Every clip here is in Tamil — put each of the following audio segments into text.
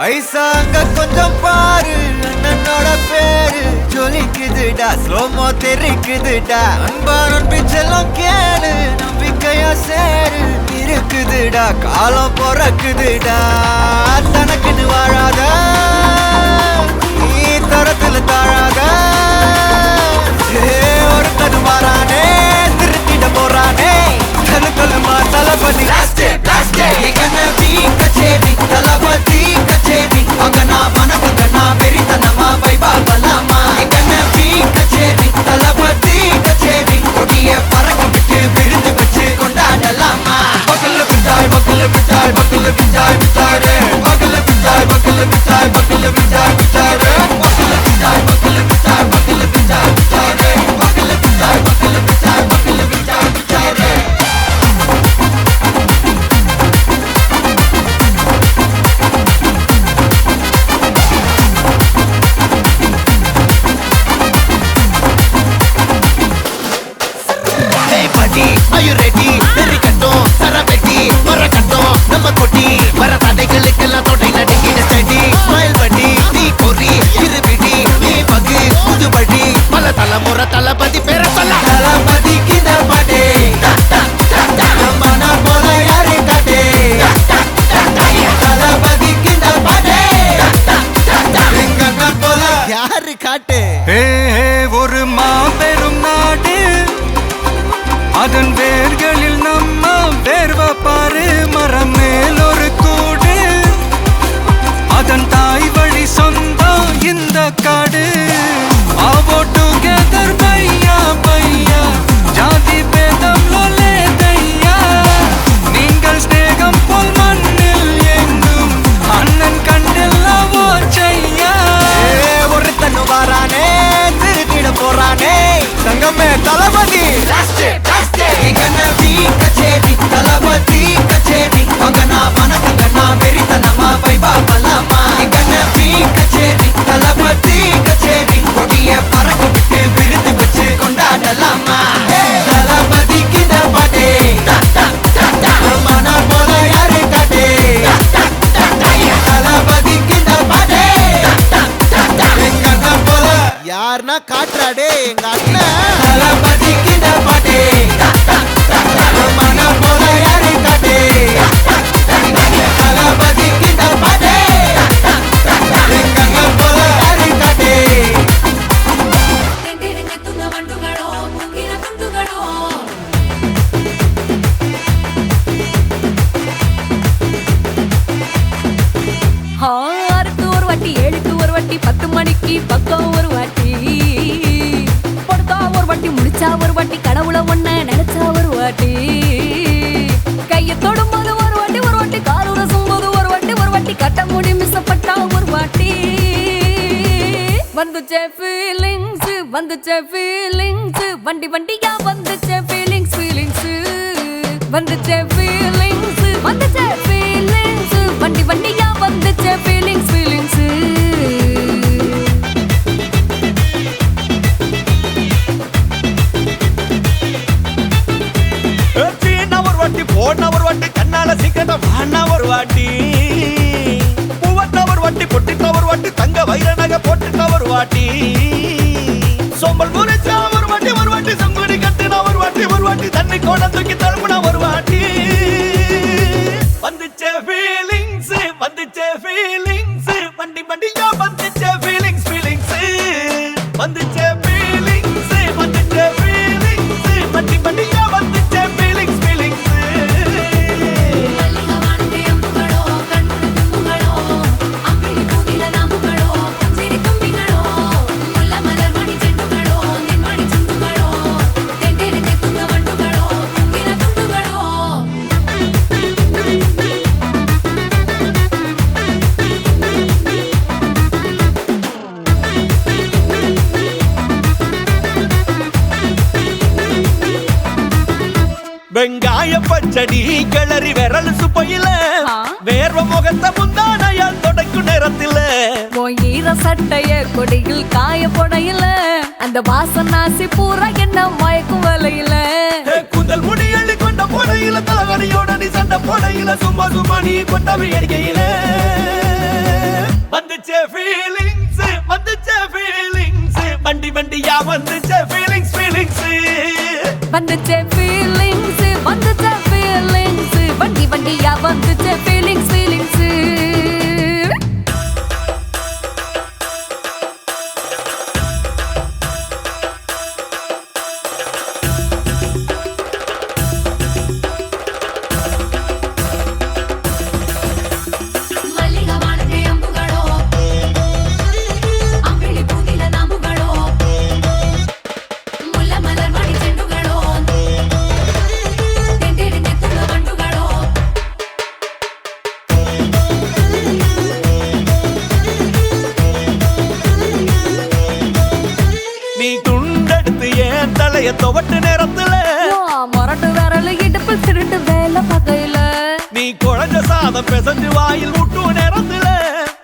ஐசா அங்க கொஞ்சம் பாரு, அண்ணனோட பேரு ஜொலிக்குதுடா, ஸ்லோமோ தெரிக்குதுடா. அன்பா நம்பிச்செல்லாம் கேளு, நம்பிக்கையா சேரு இருக்குதுடா, காலம் பிறக்குதுடா. தனக்குன்னு வாழாத, நீ தரத்துல தாழாத. ஒருத்தன் மாறானே, திருத்திட போறானே, கலுமா தளபதி. கச்சேரி தளபதி கச்சேரி, அங்கனா மனவங்கனா வெறித்தனமா வைபா பலாமா. கச்சேரி தளபதி கச்சேரி, கொடிய பறக்க விட்டு விருந்து வச்சு கொண்டாடலாமா. பக்கல்ல விட்டாய் பக்கல்ல விட்டாய் பக்கல்ல விட்டாய் விட்டாரே, பக்கல்ல விட்டாய் பக்கல்ல விட்டாய் பக்கல்ல விட்டாய் விட்டாரே, பக்கல்ல விட்டாய் பக்கல்ல விட்டாய் பக்கல்ல விட்டாய் விட்டாரே, பக்கல்ல விட்டாய் பக்கல்ல விட்டாய் பக்கல்ல விட்டாய் விட்டாரே. Are you ready? Very கட்டும் சரவெட்டி வர கட்டும் நம்ம கொட்டி வர தடைகளுக்கெல்லாம் தொடை நடுங்கிட ஸ்டடி. ஸ்மைல் பண்ணி நீ பொறி இருவிடி நீ பகு புதுபடி, பல தலைமுறை தளபதி பேர சொல்ல. தளபதிக்கு இந்த பாட்டே மன போல யாரு காட்டே, தளபதிக்கு இந்த பாட்டே எங்க போல யாரு காட்டு. ஒரு மாபெரும் நாடு, அதன் வேர்களில் நம்ம வேர்வ பாரு. மரம் மேல் ஒரு கூடு, அதன் தாய் வழி சொந்தம் இந்த காடு. ஆவோ டுகெதர் பையா பையா, ஜாதி பேதம் லோலே தையா. நீங்கள் ஸ்நேகம் போல் மண்ணில் எங்கும் அண்ணன் கண்டெல்லாவோ செய்யா. ஒரு தன்னு வாரானே, திருத்திட போறானே, தங்கமே தளபதி. கச்சேரி தளபதி கச்சேரி, அங்கனா மனகங்கனா வெறித்தனமா வைபா பலாமா. கச்சேரி தளபதி கச்சேரி, கொடிய பறக்க விட்டு விருந்து வச்சு கொண்டாடலாமா. தளபதிக்கு இந்த பாட்டே மன போல யாரு காட்டே, தளபதிக்கு இந்த பாட்டே எங்க அண்ணன் போல யாருன்னா காட்டுறாடே எங்க அண்ணன். தளபதிக்கு இந்த பாட்டே மன போல யாரு காட்டே, தளபதிக்கு இந்த பாட்டே எங்க அண்ணன் போல யாரு காட்டே. ஆறுக்கு ஒரு வாட்டி, ஏழுக்கு ஒரு வாட்டி, 10 மணிக்கு பக்கம் ஒரு வாட்டி, பொடுத்தா ஒரு வாட்டி, முடிச்சா ஒரு வாட்டி, கடவுளை ஒண்ண நினைச்சா ஒரு வாட்டி, கையை தொடும்போது ஒரு வாட்டி, ஒரு வாட்டி கால் உரசும் போது ஒரு வாட்டி, ஒரு வாட்டி கட்ட முடி மிசப்பட்டா ஒரு வாட்டி. வந்துச்சே ஃபீலிங்ஸ் வந்துச்சே ஃபீலிங்ஸ், வண்டி வண்டியா வந்துச்சே ஃபீலிங்ஸ் ஃபீலிங்ஸ், வந்துச்சே ஃபீலிங்ஸ் வந்துச்சே ஃபீலிங்ஸ், வண்டி வண்டியா வந்துச்சே ஃபீலிங்ஸ் ஃபீலிங்ஸ். போன ஒரு வாட்டி கண்ணால சீக்கிரமா வானா ஒரு வாட்டி, பூவட்ட ஒரு வாட்டி, பொட்டிட்ட ஒரு வாட்டி, தங்க வைர நகை போட்டுட்ட ஒரு வாட்டி, சோம்பல் முறைச்சா ஒரு வாட்டி, ஒரு வாட்டி சங்குடி கட்டினா ஒரு வாட்டி, ஒரு வாட்டி தண்ணி கோண தூக்கி தழுப்புனா ஒரு வாட்டி. வந்துச்சே ஃபீலிங்ஸ் வந்துச்சே ஃபீலிங்ஸ், வண்டி வண்டியா வந்துச்சே ஃபீலிங்ஸ் ஃபீலிங்ஸ், வந்துச்சே ஃபீலிங்ஸ் வந்துச்சே ஃபீலிங்ஸ், வண்டி வண்டியா வந்துச்சே ஃபீலிங்ஸ் ஃபீலிங்ஸ். வெங்காய பச்சடி கிளறி விரல் சுப்பையில, வேர்வ முகத்தை முந்தானையா தொடக்கும் நேரத்தில், ஈர சட்டைய கொடியில் காய பொடையில, அந்த வாசனாசி பூரா என்ன மயக்கும் வலையில, குந்தல் முடி அள்ளி கொண்ட பொடையில, தலகணியோட நீ சண்ட பொடையில, சும்மா சும்மா நீ கொண்டவை அடிக்கையில. வந்துச்சே ஃபீலிங்ஸ் வந்துச்சே ஃபீலிங்ஸ் வண்டி வண்டியா வந்துச்சே ஃபீலிங்ஸ் ஃபீலிங்ஸ் வந்துச்சே ஃபீலிங்ஸ் வந்துச்சே ஃபீலிங்ஸ் வண்டி வண்டியா வந்துச்சே ஃபீலிங்ஸ் ஃபீலிங்ஸ் நீ துண்டெடுத்து ஏன் தலைய துவட்டு நேரத்துல மொரட்டு விரல் இடுப்பில் திருட்டு வேலை பகையில நீ குழஞ்ச சாதம் பிசைஞ்சு வாயில் விட்டு நேரத்துல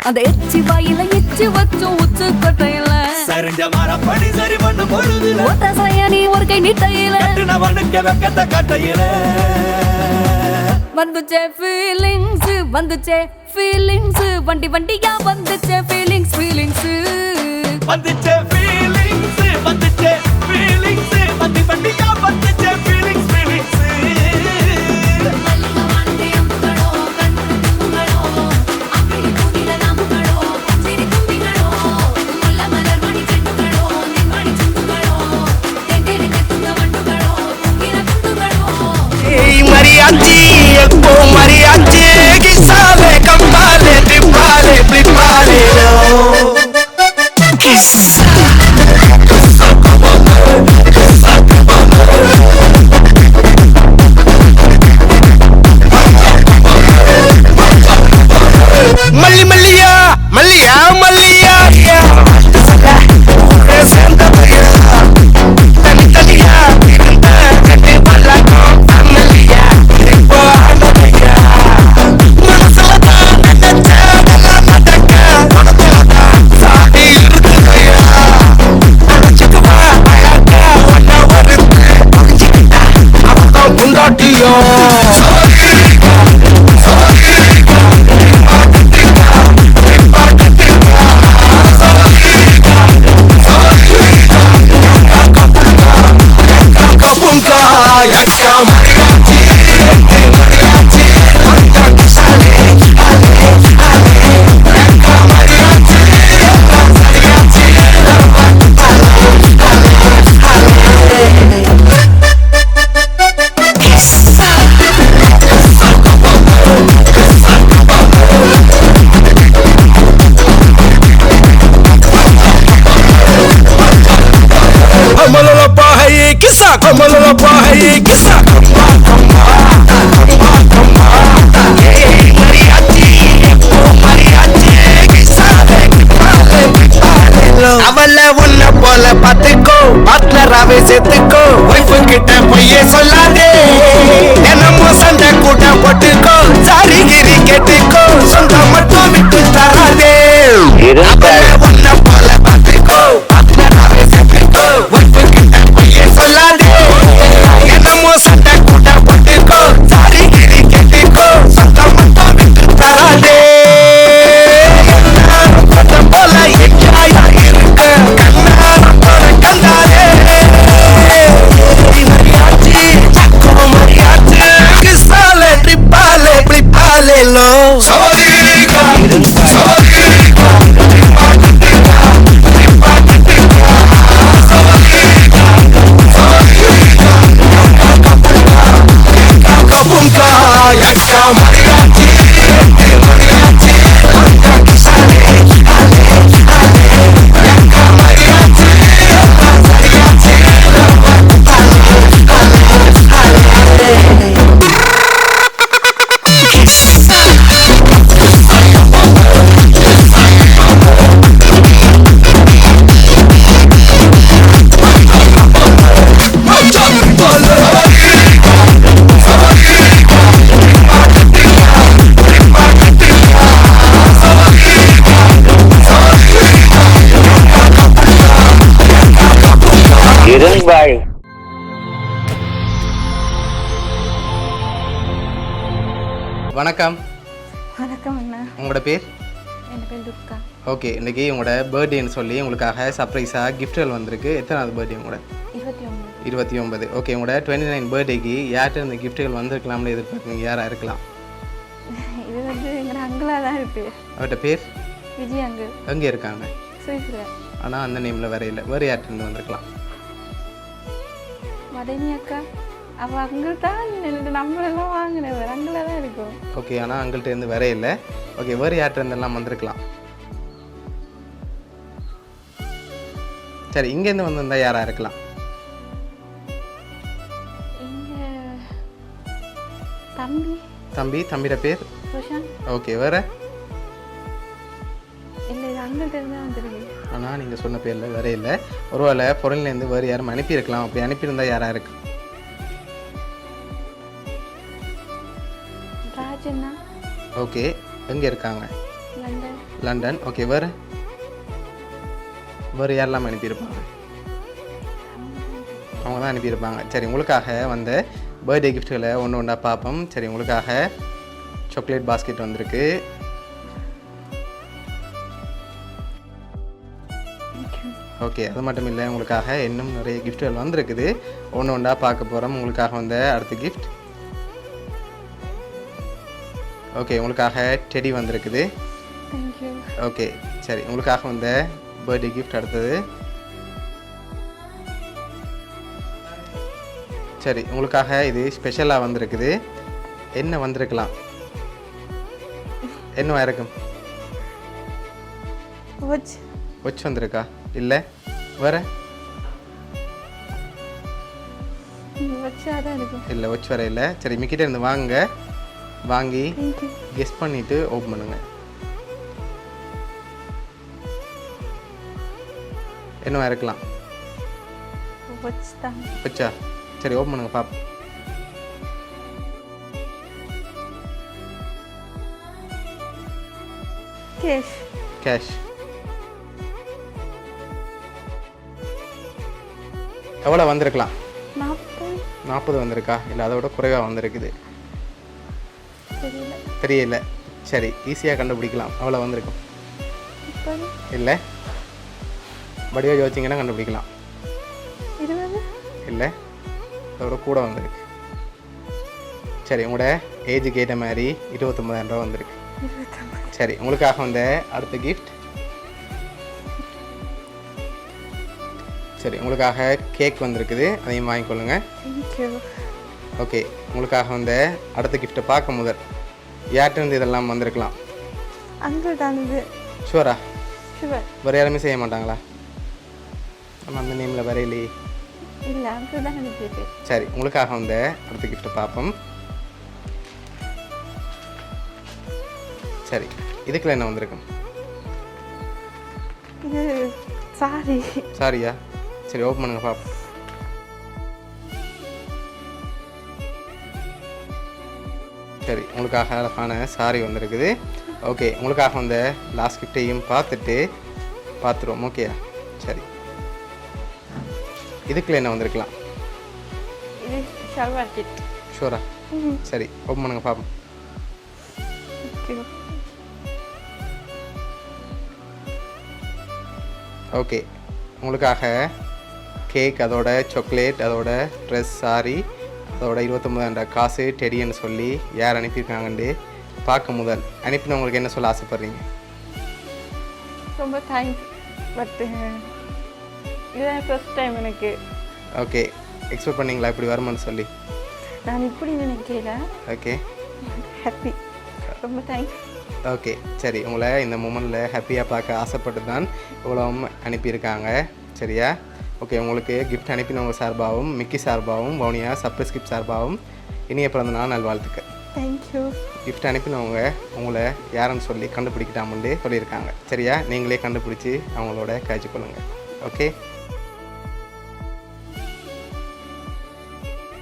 அந்த எச்சி வாயில எச்சி வச்சும் உச்சு கொட்டையில சரிஞ்ச மரப்படி சரி பண்ண பொழுதுல ஒத்த சயனி ஒரு கை நீட்டையில கட்டுனவனுக்கு வெக்கத்த கட்டையில வந்துச்சே ஃபீலிங்ஸ் வந்துச்சே ஃபீலிங்ஸ் வண்டி வண்டியா வந்துச்சே ஃபீலிங்ஸ் ஃபீலிங்ஸ் வந்துச்சே ஃபீலிங்ஸ் வந்துச்சே ஃபீலிங்ஸ் வண்டி வண்டியா வந்துச்சே feelings feelings mariachi, ecco mariachi, chi sale, campale, tripale, tripale, Malli malliya, malliya, malliya, Santa Maria, tani taniya, irunda, kate balla familiya, ipo anadaya, manasalata, nanacha, nalamataka, manatolata, saadi irudaya, anachikava, ayaka, wana varuthe, anachikita, avaka bundatiyo. Como lo pahe kisa mariachi oh mariachi kisa அவள உன்ன போல பாத்துக்கோ பார்ட்னராவே சேர்த்துக்கோ வைஃப் கிட்ட பொய்யே சொல்லாதே தினமும் சண்டை கூட போட்டுக்கோ சாரி கிரி கேட்டுக்கோ சொந்தம் மட்டும் விட்டு தராதே அவள உன்ன போல பாத்துக்கோ பார்ட்னராவே சேர்த்துக்கோ வைஃப் கிட்ட பொய்யே சொல்லாதே தினமும் சண்டை கூட போட்டுக்கோ சாரி கிரி கேட்டுக்கோ சொந்தம் மட்டும் விட்டு தராதே போல என்ஜாயா இருக்கு கண்ணாரம் கண்டாரே mariachi chaco mariachi kisale tripale tripale lo sawadika kabunka yaka mariachi mariachi kisale வணக்கம். வணக்கம் அண்ணா. உங்களோட பேர்? என் பேர் துர்கா. ஓகே, இன்றைக்கி உங்களோட பர்த்டேன்னு சொல்லி உங்களுக்காக சர்ப்ரைஸாக கிஃப்ட்கள் வந்திருக்கு. எத்தனாவது பர்த்டே உங்களோட? 29. 29. ஓகே, உங்களோட 29 பர்த்டேக்கு யார்கிட்ட இந்த கிஃப்ட்டுகள் வந்திருக்கலாம்னு எதிர்பார்க்குறீங்க? யாராக இருக்கலாம்? இது வந்து எங்கள் அங்கிளாக தான் இருக்குது. அவர்கிட்ட பேர்? விஜய் அங்கிள். எங்கே இருக்காங்க? சுவிஸில். ஆனால் அந்த நேமில் வேற இல்லை. வேறு யார்கிட்ட வந்திருக்கலாம்? மதனி அக்கா. அவள் அங்கிள் தான் நம்மளெல்லாம் வாங்கினவர் அங்கிளாக தான் இருக்கும். ஓகே, ஆனால் அங்கள்கிட்ட இருந்து வேற இல்லை. ஓகே, வேறு யார்கிட்ட இருந்தெல்லாம் வந்திருக்கலாம்? சரி, இங்கேருந்து வந்திருந்தால் யாராக இருக்கலாம்? எங்கள் தம்பியோட பேர் சுஷாந்த். ஓகே, வேறு? இல்லை, இது அங்கிள்கிட்ட இருந்து தான் வந்துருக்கு. ஆனால் நீங்கள் சொன்ன பேரில் வேற இல்லை. ஒருவேளை பொருள்லேருந்து வேறு யாரும் அனுப்பியிருக்கலாம். அப்படி அனுப்பியிருந்தால் யாராக இருக்கு? ராஜண்ணா. ஓகே, எங்கே இருக்காங்க? லண்டன். லண்டன். ஓகே, வேறு யாரெல்லாம் அனுப்பியிருப்பாங்க? அவங்க தான் அனுப்பியிருப்பாங்க. சரி, உங்களுக்காக வந்த பர்த்டே கிஃப்ட்டுகளை ஒன்று ஒன்றா பார்ப்போம். சரி, உங்களுக்காக சாக்லேட் பாஸ்கெட் வந்திருக்கு. ஓகே, அது மட்டும் இல்லை, உங்களுக்காக இன்னும் நிறைய கிஃப்ட்டுகள் வந்திருக்குது. ஒன்று ஒன்றா பார்க்க போகிறோம். உங்களுக்காக வந்த அடுத்த கிஃப்ட். ஓகே, உங்களுக்காக டெடி வந்திருக்குது. தேங்க்யூ. ஓகே, சரி, உங்களுக்காக வந்த பர்த்டே கிஃப்ட் அடுத்தது. சரி, உங்களுக்காக இது ஸ்பெஷலாக வந்திருக்குது. என்ன வந்திருக்கலாம்? என்ன இருக்கும்? ஒச் வந்திருக்கா? இல்லை, வேற? இல்லை, ஒச் வர இல்லை. சரி, மிக்கிட்ட இருந்து வாங்கி கெஸ் பண்ணிவிட்டு ஓப்பன் பண்ணுங்க. என்னவா இருக்கலாம்? ஒச்சா? சரி, ஓப்பன் பண்ணுங்க பாப்போம். கேஷ். எவ்வளோ வந்திருக்கலாம்? 40 வந்திருக்கா? இல்லை, அதை விட குறைவாக வந்திருக்குது. தெரியல. சரி, ஈஸியாக கண்டுபிடிக்கலாம். அவ்வளோ வந்திருக்கும். இல்லை, வடிவாக யோசிச்சிங்கன்னா கண்டுபிடிக்கலாம். 20. இல்லை, அதோட கூட வந்திருக்கு. சரி, உங்களோட ஏஜுக்கு ஏற்ற மாதிரி 29,000 ரூபா வந்திருக்கு. சரி, உங்களுக்காக வந்த அடுத்த கிஃப்ட். சரி, உங்களுக்காக கேக் வந்திருக்குது. அதையும் வாங்கிக்கொள்ளுங்க. ஓகே, உங்களுக்காக வந்த அடுத்த கிஃப்ட்டை பார்க்க முதல் யார்கிட்ட இதெல்லாம் வந்திருக்கலாம்? அங்கிள் தான். ஷுவரா? வேறு யாருமே செய்ய மாட்டாங்களா? நம்ம அந்த நேமில் வேற இல்லையே. இல்லை, அங்கிள் தான் அனுப்பியிருக்கு. சரி, உங்களுக்காக வந்த அடுத்த கிஃப்ட்டை பார்ப்போம். சரி, இதுக்குள்ள என்ன வந்திருக்கும்? இது சாரியா? சரி, ஓப்பன் பண்ணுங்க பார்ப்போம். சரி, உங்களுக்காக அழகான சாரி வந்திருக்குது. ஓகே, உங்களுக்காக வந்த லாஸ்ட் கிஃப்டையும் பார்த்துருவோம். ஓகேயா? சரி, இதுக்குள்ள என்ன வந்திருக்கலாம்? ஷூரா? சரி, ஓப்பன் பண்ணுங்க பார்ப்போம். ஓகே, உங்களுக்காக கேக், அதோட சாக்லேட், அதோட ட்ரெஸ், சாரி, அதோட 29,000 காசு, டெடின்னு சொல்லி யார் அனுப்பியிருக்காங்கன்னு பார்க்க முதல் அனுப்பினவங்களுக்கு என்ன சொல்ல ஆசைப்படுறீங்க? ரொம்ப தேங்க்ஸ். பட் இதுதான் ஃபர்ஸ்ட் டைம் எனக்கு. ஓகே, எக்ஸ்பெக்ட் பண்ணீங்களா இப்படி வருமானு சொல்லி? நான் இப்படி நினைக்கல. Okay, happy. ரொம்ப தேங்க்ஸ். ஓகே, சரி, உங்களை இந்த மூமெண்ட்டில் ஹாப்பியாக பார்க்க ஆசைப்பட்டு தான் இவ்வளோ அனுப்பியிருக்காங்க. சரியா? ஓகே, உங்களுக்கு கிஃப்ட் அனுப்பினவங்க சார்பாகவும், மிக்கி சார்பாகவும், வவுனியா சர்ப்ரைஸ் கிஃப்ட் சார்பாகவும் இனிய பிறந்தநாள் நல்வாழ்த்துக்கள். தேங்க்யூ. கிஃப்ட் அனுப்பினவங்க உங்களை யாருன்னு சொல்லி கண்டுபிடிக்கிட்டாமன்னு சொல்லியிருக்காங்க. சரியா? நீங்களே கண்டுபிடிச்சி அவங்களோட காய்ச்சி கொள்ளுங்கள். ஓகே.